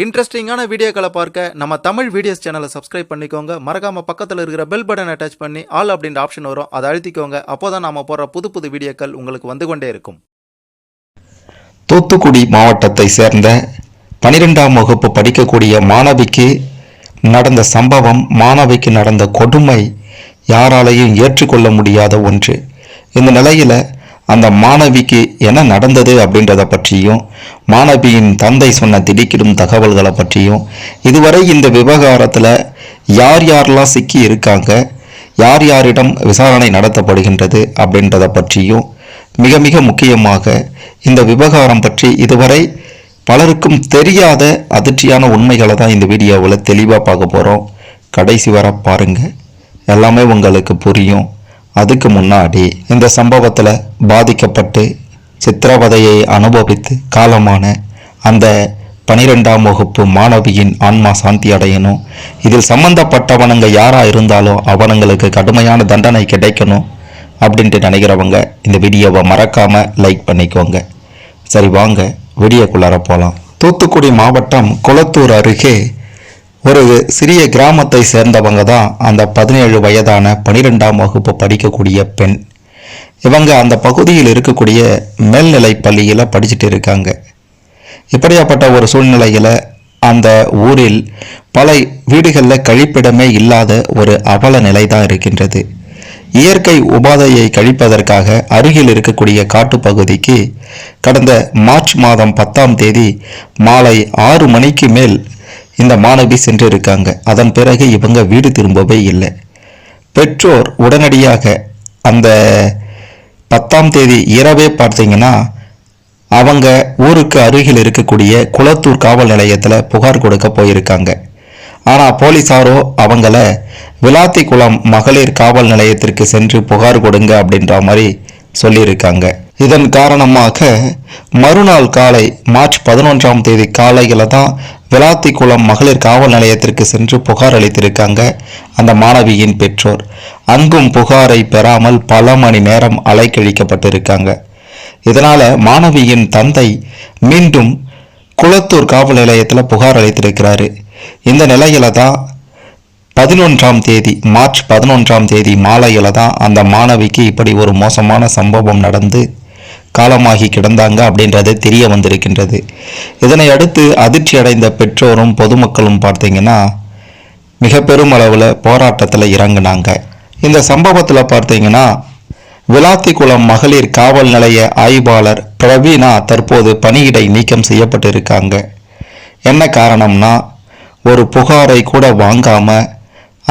இன்ட்ரெஸ்டிங்கான வீடியோக்களை பார்க்க நம்ம தமிழ் வீடியோஸ் சேனலை சப்ஸ்கிரைப் பண்ணிக்கோங்க. மறக்காம பக்கத்தில் இருக்கிற பெல் பட்டனை டச் பண்ணி ஆல் அப்படின்ற ஆப்ஷன் வரும், அதை அழுத்திக்கோங்க. அப்போதான் நாம போற புது புது வீடியோக்கள் உங்களுக்கு வந்து கொண்டே இருக்கும். தூத்துக்குடி மாவட்டத்தை சேர்ந்த 12ஆம் வகுப்பு படிக்கக்கூடிய மாணவிக்கு நடந்த சம்பவம், மாணவிக்கு நடந்த கொடுமை யாராலையும் ஏற்றுக்கொள்ள முடியாத ஒன்று. இந்த நிலையில அந்த மாணவிக்கு என்ன நடந்தது அப்படின்றத பற்றியும், மாணவியின் தந்தை சொன்ன திடுக்கிடும் தகவல்களை பற்றியும், இதுவரை இந்த விவகாரத்தில் யார் யாரெல்லாம் சிக்கி இருக்காங்க, யார் யாரிடம் விசாரணை நடத்தப்படுகின்றது அப்படின்றத பற்றியும், மிக மிக முக்கியமாக இந்த விவகாரம் பற்றி இதுவரை பலருக்கும் தெரியாத அதிர்ச்சியான உண்மைகளை தான் இந்த வீடியோவில் தெளிவாக பார்க்க போகிறோம். கடைசி வர பாருங்க, எல்லாமே உங்களுக்கு புரியும். அதுக்கு முன்னாடி இந்த சம்பவத்தில் பாதிக்கப்பட்டு சித்திரவதையை அனுபவித்து காலமான அந்த 12ஆம் வகுப்பு மாணவியின் ஆன்மா சாந்தி அடையணும். இதில் சம்பந்தப்பட்டவனுங்க யாராக இருந்தாலும் அவனுங்களுக்கு கடுமையான தண்டனை கிடைக்கணும் அப்படின்ட்டு நினைக்கிறவங்க இந்த வீடியோவை மறக்காமல் லைக் பண்ணிக்கோங்க. சரி, வாங்க வீடியோக்குள்ளார போகலாம். தூத்துக்குடி மாவட்டம் குளத்தூர் அருகே ஒரு சிறிய கிராமத்தை சேர்ந்தவங்க தான் அந்த 17 வயதான 12ஆம் வகுப்பு படிக்கக்கூடிய பெண். இவங்க அந்த பகுதியில் இருக்கக்கூடிய மேல்நிலை பள்ளியில் படிச்சுட்டு இருக்காங்க. இப்படியாப்பட்ட ஒரு சூழ்நிலையில் அந்த ஊரில் பல வீடுகளில் கழிப்பிடமே இல்லாத ஒரு அவல நிலை தான் இருக்கின்றது. இயற்கை உபாதையை கழிப்பதற்காக அருகில் இருக்கக்கூடிய காட்டுப்பகுதிக்கு கடந்த மார்ச் மாதம் 10ஆம் தேதி மாலை 6 மணிக்கு மேல் இந்த மாணவி சென்று இருக்காங்க. அதன் பிறகு இவங்க வீடு திரும்பவே இல்லை. பெற்றோர் உடனடியாக அந்த 10ஆம் தேதி இரவே பார்த்தீங்கன்னா அவங்க ஊருக்கு அருகில் இருக்கக்கூடிய குளத்தூர் காவல் நிலையத்தில் புகார் கொடுக்க போயிருக்காங்க. ஆனால் போலீஸாரோ அவங்கள விளாத்திக்குளம் மகளிர் காவல் நிலையத்திற்கு சென்று புகார் கொடுங்க அப்படின்ற மாதிரி சொல்லியிருக்காங்க. இதன் காரணமாக மறுநாள் காலை மார்ச் 11ஆம் தேதி காலையில் தான் விளாத்திக்குளம் மகளிர் காவல் நிலையத்திற்கு சென்று புகார் அளித்திருக்காங்க அந்த மாணவியின் பெற்றோர். அங்கும் புகாரை பெறாமல் பல மணி நேரம் அலைக்கழிக்கப்பட்டிருக்காங்க. இதனால மாணவியின் தந்தை மீண்டும் குளத்தூர் காவல் நிலையத்தில் புகார் அளித்திருக்கிறாரு. இந்த நிலையில தான் 11ஆம் தேதி மார்ச் 11ஆம் தேதி மாலையில தான் அந்த மாணவிக்கு இப்படி ஒரு மோசமான சம்பவம் நடந்து காலமாகி கிடந்தாங்க அப்படின்றது தெரிய வந்திருக்கின்றது. இதனை அடுத்து அதிர்ச்சி அடைந்த பெற்றோரும் பொதுமக்களும் பார்த்தீங்கன்னா மிக பெரும் அளவில் போராட்டத்தில் இறங்கினாங்க. இந்த சம்பவத்தில் பார்த்தீங்கன்னா விளாத்திக்குளம் மகளிர் காவல் நிலைய ஆய்வாளர் பிரவீனா தற்போது பணியிடை நீக்கம் செய்யப்பட்டிருக்காங்க. என்ன காரணம்னா, ஒரு புகாரை கூட வாங்காம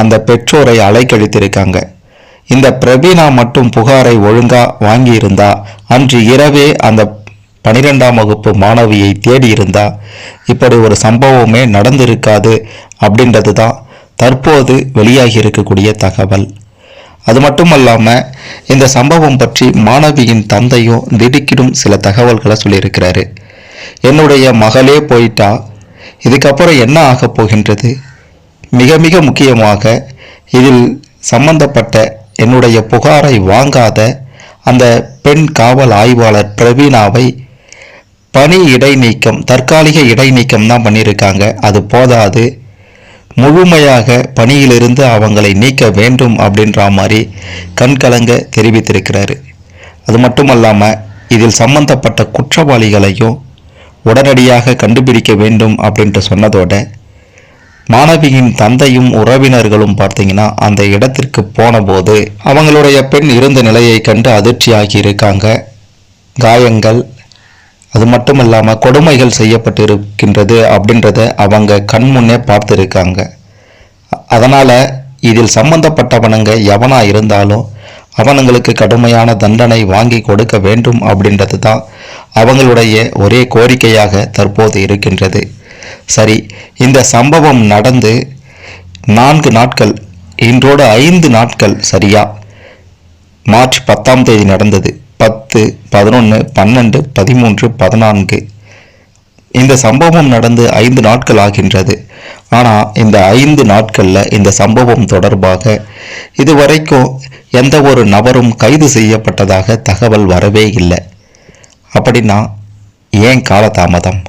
அந்த பெற்றோரை அலைக்கழித்திருக்காங்க. இந்த பிரவீனா மட்டும் புகாரை ஒழுங்கா வாங்கியிருந்தா அன்று இரவே அந்த 12ஆம் வகுப்பு மாணவியை தேடி இருந்தா இப்படி ஒரு சம்பவமே நடந்திருக்காது அப்படின்றது தான் தற்போது வெளியாகி இருக்கக்கூடிய தகவல். அது மட்டுமல்லாம இந்த சம்பவம் பற்றி மாணவியின் தந்தையும் திடுக்கிடும் சில தகவல்களை சொல்லியிருக்கிறாரு. என்னுடைய மகளே போயிட்டா, இதுக்கப்புறம் என்ன ஆக போகின்றது? மிக மிக முக்கியமாக இதில் சம்பந்தப்பட்ட என்னுடைய புகாரை வாங்காத அந்த பெண் காவல் ஆய்வாளர் பிரவீனாவை பணி இடைநீக்கம், தற்காலிக இடைநீக்கம் தான் பண்ணியிருக்காங்க. அது போதாது, முழுமையாக பணியிலிருந்து அவங்களை நீக்க வேண்டும் அப்படின்ற மாதிரி கண்கலங்க தெரிவித்திருக்கிறாரு. அது மட்டுமல்லாமல் இதில் சம்பந்தப்பட்ட குற்றவாளிகளையும் உடனடியாக கண்டுபிடிக்க வேண்டும் அப்படின்ட்டு சொன்னதோட மாணவியின் தந்தையும் உறவினர்களும் பார்த்தீங்கன்னா அந்த இடத்திற்கு போன போது அவங்களுடைய பெண் இருந்த நிலையை கண்டு அதிர்ச்சியாகி இருக்காங்க. காயங்கள், அது மட்டும் இல்லாமல் கொடுமைகள் செய்யப்பட்டு இருக்கின்றது அப்படின்றத அவங்க கண்முன்னே பார்த்துருக்காங்க. அதனால் இதில் சம்பந்தப்பட்டவனுங்க எவனா இருந்தாலும் அவனுங்களுக்கு கடுமையான தண்டனை வாங்கி கொடுக்க வேண்டும் அப்படின்றது தான் அவங்களுடைய ஒரே கோரிக்கையாக தற்போது இருக்கின்றது. சரி, இந்த சம்பவம் நடந்து 4 நாட்கள், இன்றோடு 5 நாட்கள் சரியா. மார்ச் 10ஆம் தேதி நடந்தது. 10, 11, 12, 13, 14 இந்த சம்பவம் நடந்து 5 நாட்கள் ஆகின்றது. ஆனால் இந்த 5 நாட்களில் இந்த சம்பவம் தொடர்பாக இதுவரைக்கும் எந்த ஒரு நபரும் கைது செய்யப்பட்டதாக தகவல் வரவே இல்லை. அப்படின்னா ஏன் காலதாமதம்?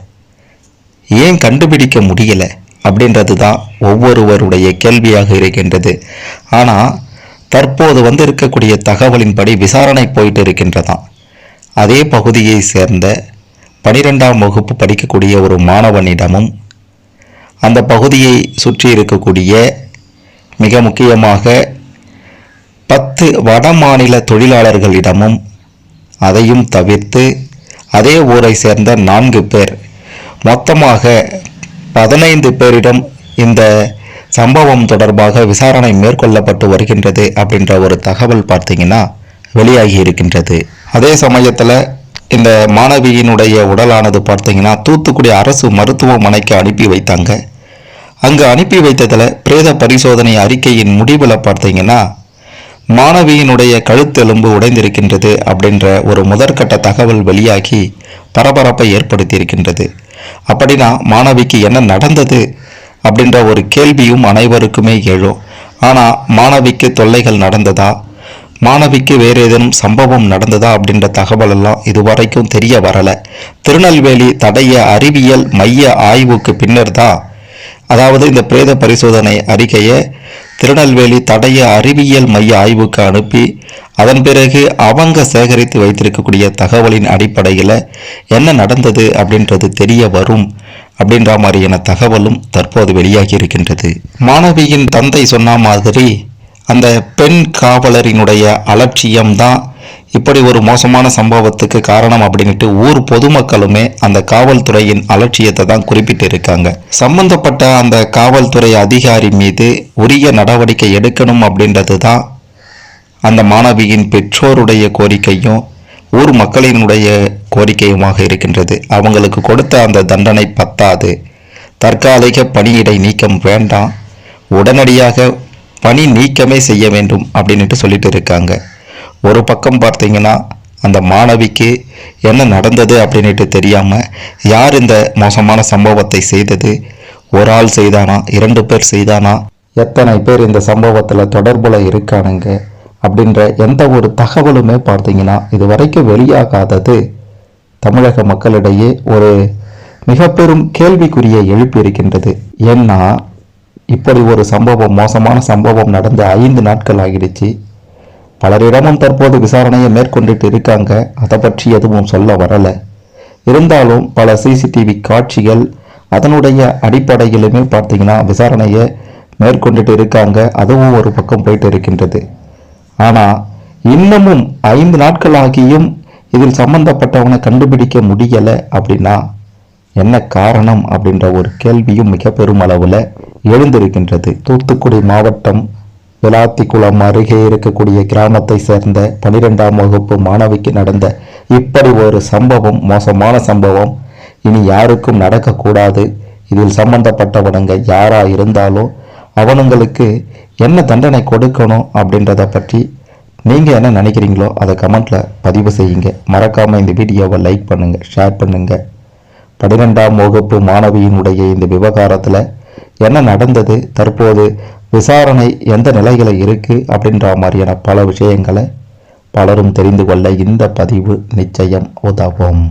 ஏன் கண்டுபிடிக்க முடியல அப்படின்றது தான் ஒவ்வொருவருடைய கேள்வியாக இருக்கின்றது. ஆனால் தற்போது இருக்கக்கூடிய தகவலின்படி விசாரணை போயிட்டு இருக்கின்றதாம். அதே பகுதியை சேர்ந்த 12ஆம் வகுப்பு படிக்கக்கூடிய ஒரு மாணவனிடமும் அந்த பகுதியை சுற்றி இருக்கக்கூடிய மிக முக்கியமாக 10 வட மாநில தொழிலாளர்களிடமும், அதையும் தவிர்த்து அதே ஊரை சேர்ந்த 4 பேர், மொத்தமாக 15 பேரிடம் இந்த சம்பவம் தொடர்பாக விசாரணை மேற்கொள்ளப்பட்டு வருகின்றது அப்படின்ற ஒரு தகவல் பார்த்தீங்கன்னா வெளியாகி இருக்கின்றது. அதே சமயத்தில் இந்த மாணவியினுடைய உடலானது பார்த்தீங்கன்னா தூத்துக்குடி அரசு மருத்துவமனைக்கு அனுப்பி வைத்தாங்க. அங்கு அனுப்பி வைத்ததில் பிரேத பரிசோதனை அறிக்கையின் முடிவில் பார்த்தீங்கன்னா மாணவியினுடைய கழுத்தெலும்பு உடைந்திருக்கின்றது அப்படின்ற ஒரு முதற்கட்ட தகவல் வெளியாகி பரபரப்பை ஏற்படுத்தியிருக்கின்றது. அப்படின்னா மாணவிக்கு என்ன நடந்தது அப்படின்ற ஒரு கேள்வியும் அனைவருக்குமே எழும். ஆனால் மாணவிக்கு தொல்லைகள் நடந்ததா, மாணவிக்கு வேறு ஏதேனும் சம்பவம் நடந்ததா அப்படின்ற தகவல் எல்லாம் இதுவரைக்கும் தெரிய வரலை. திருநெல்வேலி தடய அறிவியல் மைய ஆய்வுக்கு பின்னர் தான், அதாவது இந்த பிரேத பரிசோதனை அறிக்கையை திருநெல்வேலி தடய அறிவியல் மைய ஆய்வுக்கு அனுப்பி அதன் பிறகு அவங்க சேகரித்து வைத்திருக்கக்கூடிய தகவலின் அடிப்படையில் என்ன நடந்தது அப்படின்றது தெரிய வரும் அப்படின்ற மாதிரியான தகவலும் தற்போது வெளியாகி இருக்கின்றது. மாணவியின் தந்தை சொன்ன மாதிரி அந்த பெண் காவலரினுடைய அலட்சியம்தான் இப்படி ஒரு மோசமான சம்பவத்துக்கு காரணம் அப்படின்ட்டு ஊர் பொதுமக்களுமே அந்த காவல்துறையின் அலட்சியத்தை தான் குறிப்பிட்டு இருக்காங்க. சம்பந்தப்பட்ட அந்த காவல்துறை அதிகாரி மீது உரிய நடவடிக்கை எடுக்கணும் அப்படின்றது தான் அந்த மாணவியின் பெற்றோருடைய கோரிக்கையும் ஊர் மக்களினுடைய கோரிக்கையுமாக இருக்கின்றது. அவங்களுக்கு கொடுத்த அந்த தண்டனை பத்தாது, தற்காலிக பணியிடை நீக்கம் வேண்டாம், உடனடியாக பணி நீக்கமே செய்ய வேண்டும் அப்படின்ட்டு சொல்லிட்டு இருக்காங்க. ஒரு பக்கம் பார்த்தீங்கன்னா அந்த மாணவிக்கு என்ன நடந்தது அப்படின்ட்டு தெரியாமல் யார் இந்த மோசமான சம்பவத்தை செய்தது, ஒரு ஆள் செய்தானா, 2 பேர் செய்தானா, எத்தனை பேர் இந்த சம்பவத்தில் தொடர்புல இருக்கானுங்க அப்படின்ற எந்த ஒரு தகவலுமே பார்த்தீங்கன்னா இது வரைக்கும் வெளியாகாதது தமிழக மக்களிடையே ஒரு மிக பெரும் கேள்விக்குறியை எழுப்பி இருக்கின்றது. ஏன்னா இப்படி ஒரு சம்பவம், மோசமான சம்பவம் நடந்து 5 நாட்கள் ஆகிடுச்சு. பலரிடமும் தற்போது விசாரணையை மேற்கொண்டுட்டு இருக்காங்க. அதை பற்றி எதுவும் சொல்ல வரலை. இருந்தாலும் பல சிசிடிவி காட்சிகள் அதனுடைய அடிப்படையிலுமே பார்த்தீங்கன்னா விசாரணையை மேற்கொண்டுட்டு இருக்காங்க. அதுவும் ஒரு பக்கம் போயிட்டு இருக்கின்றது. ஆனால் இன்னமும் 5 நாட்கள் ஆகியும் இதில் சம்பந்தப்பட்டவனை கண்டுபிடிக்க முடியலை அப்படின்னா என்ன காரணம் அப்படின்ற ஒரு கேள்வியும் மிக பெருமளவில் எழுந்திருக்கின்றது. தூத்துக்குடி மாவட்டம் விளாத்திக்குளம் அருகே இருக்கக்கூடிய கிராமத்தை சேர்ந்த 12ஆம் வகுப்பு மாணவிக்கு நடந்த இப்படி ஒரு சம்பவம், மோசமான சம்பவம் இனி யாருக்கும் நடக்கக்கூடாது. இதில் சம்பந்தப்பட்டவனுங்க யாரா இருந்தாலும் அவனுங்களுக்கு என்ன தண்டனை கொடுக்கணும் அப்படின்றத பற்றி நீங்கள் என்ன நினைக்கிறீங்களோ அதை கமெண்ட்டில் பதிவு செய்யுங்க. மறக்காமல் இந்த வீடியோவை லைக் பண்ணுங்கள், ஷேர் பண்ணுங்கள். 12ஆம் வகுப்பு மாணவியினுடைய இந்த விவகாரத்தில் என்ன நடந்தது, தற்போது விசாரணை எந்த நிலையில் இருக்குது அப்படின்ற மாதிரியான பல விஷயங்களை பலரும் தெரிந்து கொள்ள இந்த பதிவு நிச்சயம் உதவும்.